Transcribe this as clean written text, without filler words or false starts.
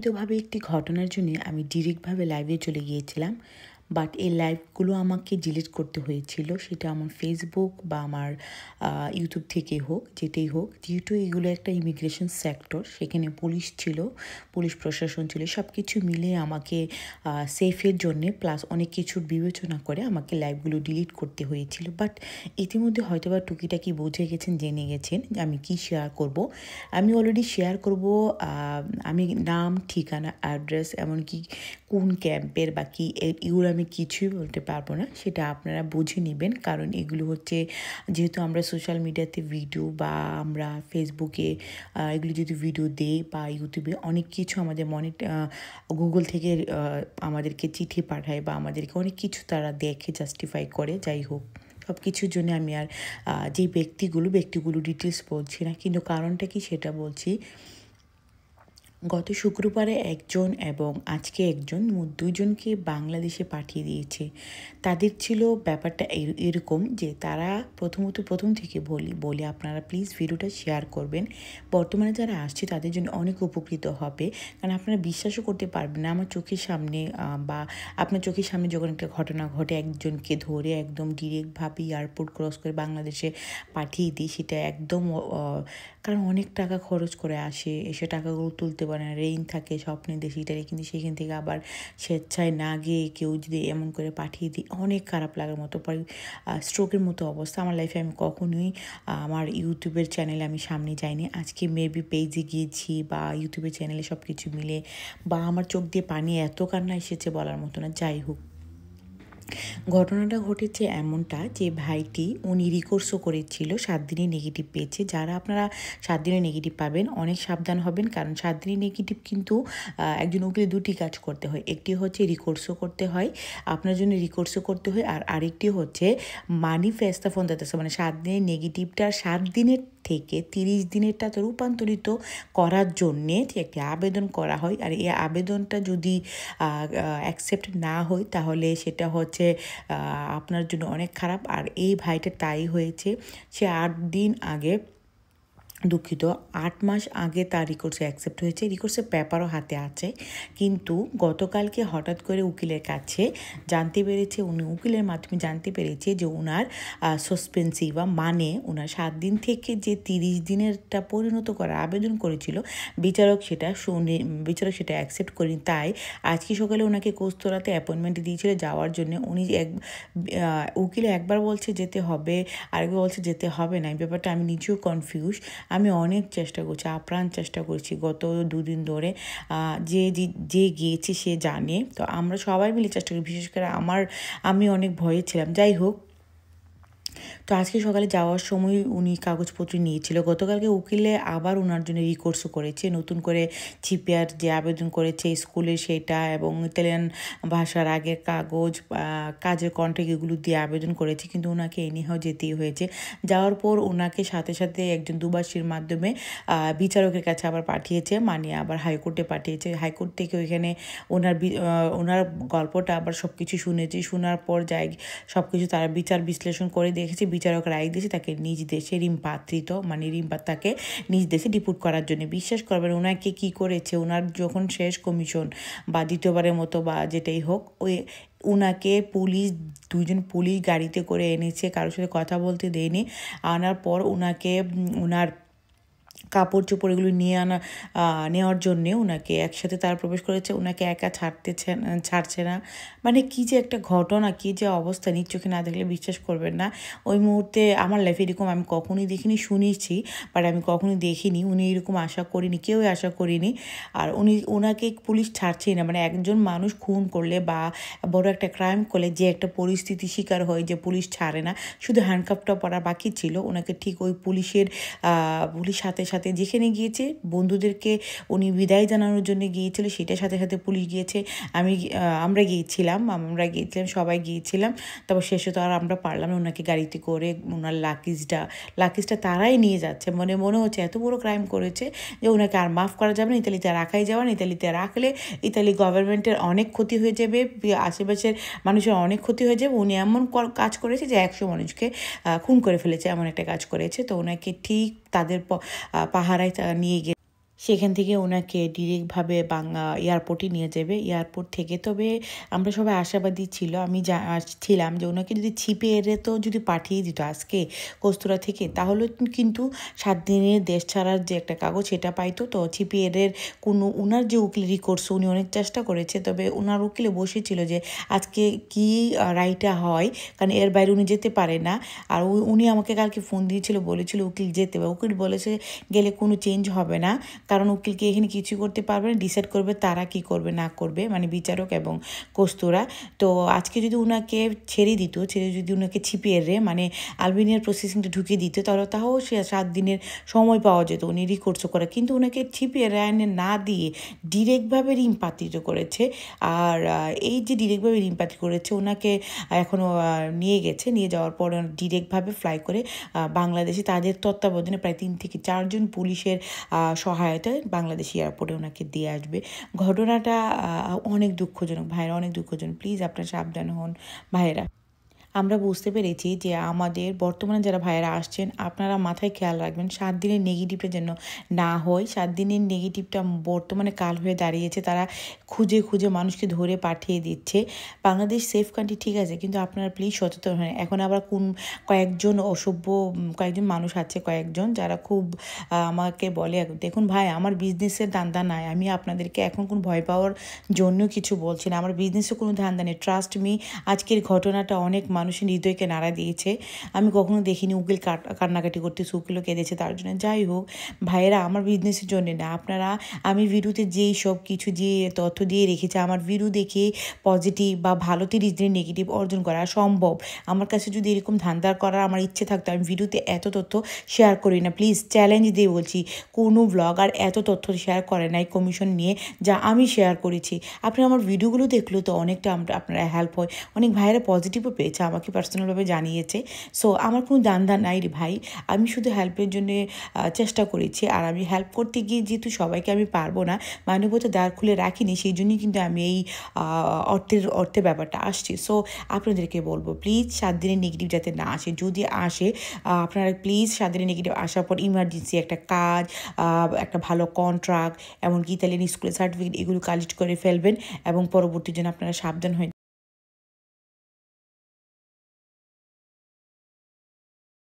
অনাকাঙ্ক্ষিতভাবে একটি ঘটনার জন্য আমি ডিরেক্টভাবে লাইভে চলে গিয়েছিলাম। বাট এই লাইভগুলো আমাকে ডিলিট করতে হয়েছিল, সেটা আমার ফেসবুক বা আমার ইউটিউব থেকে হোক, যেটাই হোক। যেহেতু এগুলো একটা ইমিগ্রেশন সেক্টর, সেখানে পুলিশ ছিল, পুলিশ প্রশাসন ছিল, সব কিছু মিলিয়ে আমাকে সেফের জন্যে প্লাস অনেক কিছুর বিবেচনা করে আমাকে লাইভগুলো ডিলিট করতে হয়েছিল। বাট ইতিমধ্যে হয়তো বা টুকিটাকি বুঝে গেছেন, জেনে গেছেন যে আমি কী শেয়ার করব। আমি অলরেডি শেয়ার করব, আমি নাম, ঠিকানা, অ্যাড্রেস, এমনকি কোন ক্যাম্পের বা কী, এগুলো আমি কিছুই বলতে পারবো না। সেটা আপনারা বুঝে নেবেন, কারণ এগুলো হচ্ছে, যেহেতু আমরা সোশ্যাল মিডিয়াতে ভিডিও বা আমরা ফেসবুকে এগুলো যদি ভিডিও দেই বা ইউটিউবে অনেক কিছু আমাদের গুগল থেকে আমাদেরকে চিঠি পাঠায় বা আমাদেরকে অনেক কিছু তারা দেখে, জাস্টিফাই করে। যাই হোক, সব কিছুর জন্য আমি আর যে ব্যক্তিগুলো ডিটেলস বলছি না, কিন্তু কারণটা কি সেটা বলছি। গত শুক্রবারে একজন এবং আজকে একজন, দুইজনকে বাংলাদেশে পাঠিয়ে দিয়েছে। তাদের ছিল ব্যাপারটা এরকম যে তারা প্রথম থেকে বলি আপনারা প্লিজ ভিডিওটা শেয়ার করবেন। বর্তমানে যারা আসছে তাদের জন্য অনেক উপকৃত হবে, কারণ আপনারা বিশ্বাসও করতে পারবেন না, আমার চোখের সামনে বা আপনার চোখের সামনে যখন একটা ঘটনা ঘটে, একজনকে ধরে একদম ডিরেক্টভাবে এয়ারপোর্ট ক্রস করে বাংলাদেশে পাঠিয়ে দিই, সেটা একদম, কারণ অনেক টাকা খরচ করে আসে, এসে টাকাগুলো তুলতে পারে না, রেইন থাকে স্বপ্নের দেশিটারে, কিন্তু সেখান থেকে আবার স্বেচ্ছায় না গিয়ে কেউ যদি এমন করে পাঠিয়ে দিই, অনেক খারাপ লাগার মতো, পরে স্ট্রোকের মতো অবস্থা। আমার লাইফে আমি কখনোই আমার ইউটিউবের চ্যানেলে আমি সামনে যাইনি, আজকে মেবি পেজে গিয়েছি বা ইউটিউবের চ্যানেলে সব কিছু মিলে, বা আমার চোখ দিয়ে পানি এত কান্না এসেছে বলার মতো না। যাই হোক, ঘটনাটা ঘটেছে এমনটা যে ভাইটি উনি রিকোর্সও করেছিল, 7 দিনে নেগেটিভ পেয়েছে। যারা আপনারা 7 দিনে নেগেটিভ পাবেন অনেক সাবধান হবেন, কারণ 7 দিনে নেগেটিভ কিন্তু একজন উকিলে দুটি কাজ করতে হয়। একটি হচ্ছে রিকোর্সও করতে হয়, আপনার জন্য রিকোর্সও করতে হয়, আর আরেকটি হচ্ছে মানিফেস্টা ফোন দিতেছে, মানে 7 দিনের নেগেটিভটা 7 দিনের থেকে 30 দিনেরটা তো রূপান্তরিত করার জন্যে একটি আবেদন করা হয়। আর এই আবেদনটা যদি অ্যাকসেপ্ট না হয় তাহলে সেটা হচ্ছে আপনার জন্য অনেক খারাপ। আর এই ভাইটা তাই হয়েছে, সে 8 দিন আগে, দুঃখিত, 8 মাস আগে তার রিকোর্সে অ্যাকসেপ্ট হয়েছে, রিকোর্সের পেপারও হাতে আছে। কিন্তু গতকালকে হঠাৎ করে উকিলের কাছে জানতে পেরেছে, উকিলের মাধ্যমে জানতে পেরেছে যে ওনার সাসপেন্সিভা, মানে ওনার 7 দিন থেকে যে 30 দিনেরটা পরিণত করার আবেদন করেছিল, বিচারক সেটা অ্যাকসেপ্ট করেনি। তাই আজকে সকালে ওনাকে কোস্তরাতে অ্যাপয়েন্টমেন্ট দিয়েছিল যাওয়ার জন্য। উনি উকিল একবার বলছে যেতে হবে, আরেকবার বলছে যেতে হবে না। এই ব্যাপারটা আমি নিজেও কনফিউজ। আমি অনেক চেষ্টা করছি, আপ্রাণ চেষ্টা করছি গত 2 দিন ধরে। যে গিয়েছে সে জানে, তো আমরা সবাই মিলে চেষ্টা করি, বিশেষ করে আমি অনেক ভয়ে ছিলাম। যাই হোক, তো আজকে সকালে যাওয়ার সময় উনি কাগজপত্র নিয়েছিল। গতকালকে উকিলে আবার ওনার জন্য রিকোর্সও করেছে, নতুন করে সিপিআর যে আবেদন করেছে স্কুলে সেটা, এবং ইতালিয়ান ভাষার আগের কাজের কন্ট্রাক্ট, এগুলো দিয়ে আবেদন করেছে। কিন্তু ওনাকে এনিহাও যেতেই হয়েছে। যাওয়ার পর ওনাকে সাথে সাথে একজন দুবাসীর মাধ্যমে বিচারকের কাছে আবার পাঠিয়েছে, মানে আবার হাইকোর্টে পাঠিয়েছে। হাইকোর্ট থেকে ওইখানে ওনার গল্পটা আবার সব কিছু শুনেছি। শোনার পর সব কিছু তারা বিচার বিশ্লেষণ করে দেখেছে, বিচারক রায় দিয়েছে তাকে নিজ দেশে তাকে নিজ দেশে ডিপোর্ট করার জন্য। বিশ্বাস করবেন ওনাকে কি করেছে, ওনার যখন শেষ কমিশন বা দ্বিতীয়বারের মতো বা যেটাই হোক, ওনাকে দুজন পুলিশ গাড়িতে করে এনেছে, কারোর সাথে কথা বলতে দেয়নি। আনার পর ওনার কাপড় চোপড় এগুলো নেওয়ার জন্যে ওনাকে একসাথে তারা প্রবেশ করেছে, ওনাকে একা ছাড়ছে না। মানে কি যে একটা ঘটনা, কি যে অবস্থা, নিজ চোখে না দেখলে বিশ্বাস করবেন না। ওই মুহূর্তে আমার লাইফে এরকম আমি কখনোই দেখিনি, শুনেছি বাট আমি কখনোই দেখিনি। উনি এরকম আশা করিনি, কেউই আশা করিনি। আর ওনাকে পুলিশ ছাড়ছেই না। মানে একজন মানুষ খুন করলে বা বড় একটা ক্রাইম করলে যে একটা পরিস্থিতি শিকার হয় যে পুলিশ ছাড়ে না, শুধু হ্যান্ডকাফটা পরা বাকি ছিল। ওনাকে ঠিক ওই পুলিশ সাথে সাথে যেখানে গিয়েছে, বন্ধুদেরকে উনি বিদায় জানানোর জন্য গিয়েছিল, সেটার সাথে সাথে পুলিশ গিয়েছে। আমরা গিয়েছিলাম, সবাই গিয়েছিলাম। তারপর শেষে তো আর আমরা পারলাম না, ওনাকে গাড়িতে করে ওনার লাকিজটা তারাই নিয়ে যাচ্ছে। মনে হচ্ছে এত বড় ক্রাইম করেছে যে ওনাকে আর মাফ করা যাবে না, ইতালিতে রাখাই যাবে না। ইতালিতে রাখলে ইতালি গভর্নমেন্টের অনেক ক্ষতি হয়ে যাবে, আশেপাশের মানুষের অনেক ক্ষতি হয়ে যাবে। উনি এমন কাজ করেছে যে 100 মানুষকে খুন করে ফেলেছে, এমন একটা কাজ করেছে। তো ওনাকে ঠিক তাদের পাহারায় নিয়ে গিয়ে সেখান থেকে ওনাকে ডিরেক্টভাবে এয়ারপোর্টে নিয়ে যাবে। এয়ারপোর্ট থেকে তবে আমরা সবাই আশাবাদী আমি ছিলাম যে ওনাকে যদি ছিপে এড়ে তো যদি পাঠিয়ে দিত আজকে কস্তুরা থেকে, তাহলে কিন্তু 7 দিনের দেশ ছাড়ার যে একটা কাগজ সেটা পাইতো। তো ছিপে এড়ের ওনার যে উকিল করছে উনি অনেক চেষ্টা করেছে, তবে ওনার উকিলে বসেছিল যে আজকে কি রায়টা হয়, কারণ এর বাইরে উনি যেতে পারে না। আর উনি আমাকে কালকে ফোন দিয়েছিল, বলেছিল উকিল যেতে হবে। উকিল বলেছে গেলে কোনো চেঞ্জ হবে না, কারণ উকিলকে এখানে কিছু করতে পারবে না, ডিসাইড করবে তারা কি করবে না করবে, মানে বিচারক এবং কস্তুরা। তো আজকে যদি ওনাকে ছেড়ে যদি ওনাকে ছিপিয়ে মানে আলবেনিয়ার প্রসেসিংটা ঢুকিয়ে দিত, তাও সে 7 দিনের সময় পাওয়া যেত উনি রিকোর্সও করে। কিন্তু ওনাকে ছিপিয়ে আইনে না দিয়ে ডিরেক্টভাবে রিম্পাতিত করেছে। আর এই যে ডিরেক্টভাবে রিম্পাতি করেছে, ওনাকে এখনও নিয়ে যাওয়ার পর ডিরেক্টভাবে ফ্লাই করে বাংলাদেশে তাদের তত্ত্বাবধানে প্রায় 3 থেকে 4 জন পুলিশের সহায়তায় বাংলাদেশ এয়ারপোর্টে ওনাকে দিয়ে আসবে। ঘটনাটা অনেক দুঃখজনক ভাইরা, অনেক দুঃখজনক। প্লিজ আপনারা সাবধান হন ভাইরা। আমরা বুঝতে পেরেছি যে আমাদের বর্তমানে যারা ভাইয়েরা আসছেন আপনারা মাথায় খেয়াল রাখবেন 7 দিনের নেগেটিভটা যেন না হয়। 7 দিনের নেগেটিভটা বর্তমানে কাল হয়ে দাঁড়িয়েছে, তারা খুঁজে খুঁজে মানুষকে ধরে পাঠিয়ে দিচ্ছে। বাংলাদেশ সেফ কান্ট্রি ঠিক আছে, কিন্তু আপনারা প্লিজ সচেতন হন। এখন আবার কয়েকজন অসভ্য কয়েকজন মানুষ আছে, কয়েকজন যারা খুব আমাকে বলে, দেখুন ভাই আমার বিজনেসের ধান্দা নাই, আমি আপনাদেরকে এখন কোন ভয় পাওয়ার জন্য কিছু বলছি না, আমার বিজনেসে কোনো ধান্দা নেই, ট্রাস্ট মি। আজকের ঘটনাটা অনেক মানুষের হৃদয়কে নাড়া দিয়েছে। আমি কখনো দেখিনি উকিল কান্নাকাটি করতেছে, উকিলও কেঁদেছে তার জন্য। যাই হোক ভাইয়েরা, আমার বিজনেসের জন্য না, আপনারা আমি ভিডিওতে যেই সব কিছু যে তথ্য দিয়ে রেখেছি, আমার ভিডিও দেখে পজিটিভ বা ভালো 30 দিনের নেগেটিভ অর্জন করা সম্ভব। আমার কাছে যদি এরকম ধান্দার করার আমার ইচ্ছে থাকতো আমি ভিডিওতে এত তথ্য শেয়ার করি না। প্লিজ চ্যালেঞ্জ দিয়ে বলছি, কোনো ব্লগার এত তথ্য শেয়ার করে নাই কমিশন নিয়ে যা আমি শেয়ার করেছি। আপনি আমার ভিডিওগুলো দেখলেও তো অনেকটা আপনারা হেল্প হয়। অনেক ভাইয়েরা পজিটিভও পেয়েছে, আমাকে পার্সোনালভাবে জানিয়েছে। সো আমার কোনো দান্দা নাই রে ভাই, আমি শুধু হেল্পের জন্য চেষ্টা করেছি। আর আমি হেল্প করতে গিয়ে যেহেতু সবাইকে আমি পারবো না, মানবতা দ্বার খুলে রাখিনি, সেই জন্যই কিন্তু আমি এই অর্থের ব্যাপারটা আসছি। সো আপনাদেরকে বলবো প্লিজ 7 দিনের নেগেটিভ যাতে না আসে, যদি আসে আপনারা প্লিজ 7 দিনের নেগেটিভ আসার পর ইমার্জেন্সি একটা কাজ, একটা ভালো কন্ট্রাক্ট, এমনকি ইতালিয়ান স্কুলের সার্টিফিকেট এগুলো কালেক্ট করে ফেলবেন এবং পরবর্তী জন্য আপনারা সাবধান হয়ে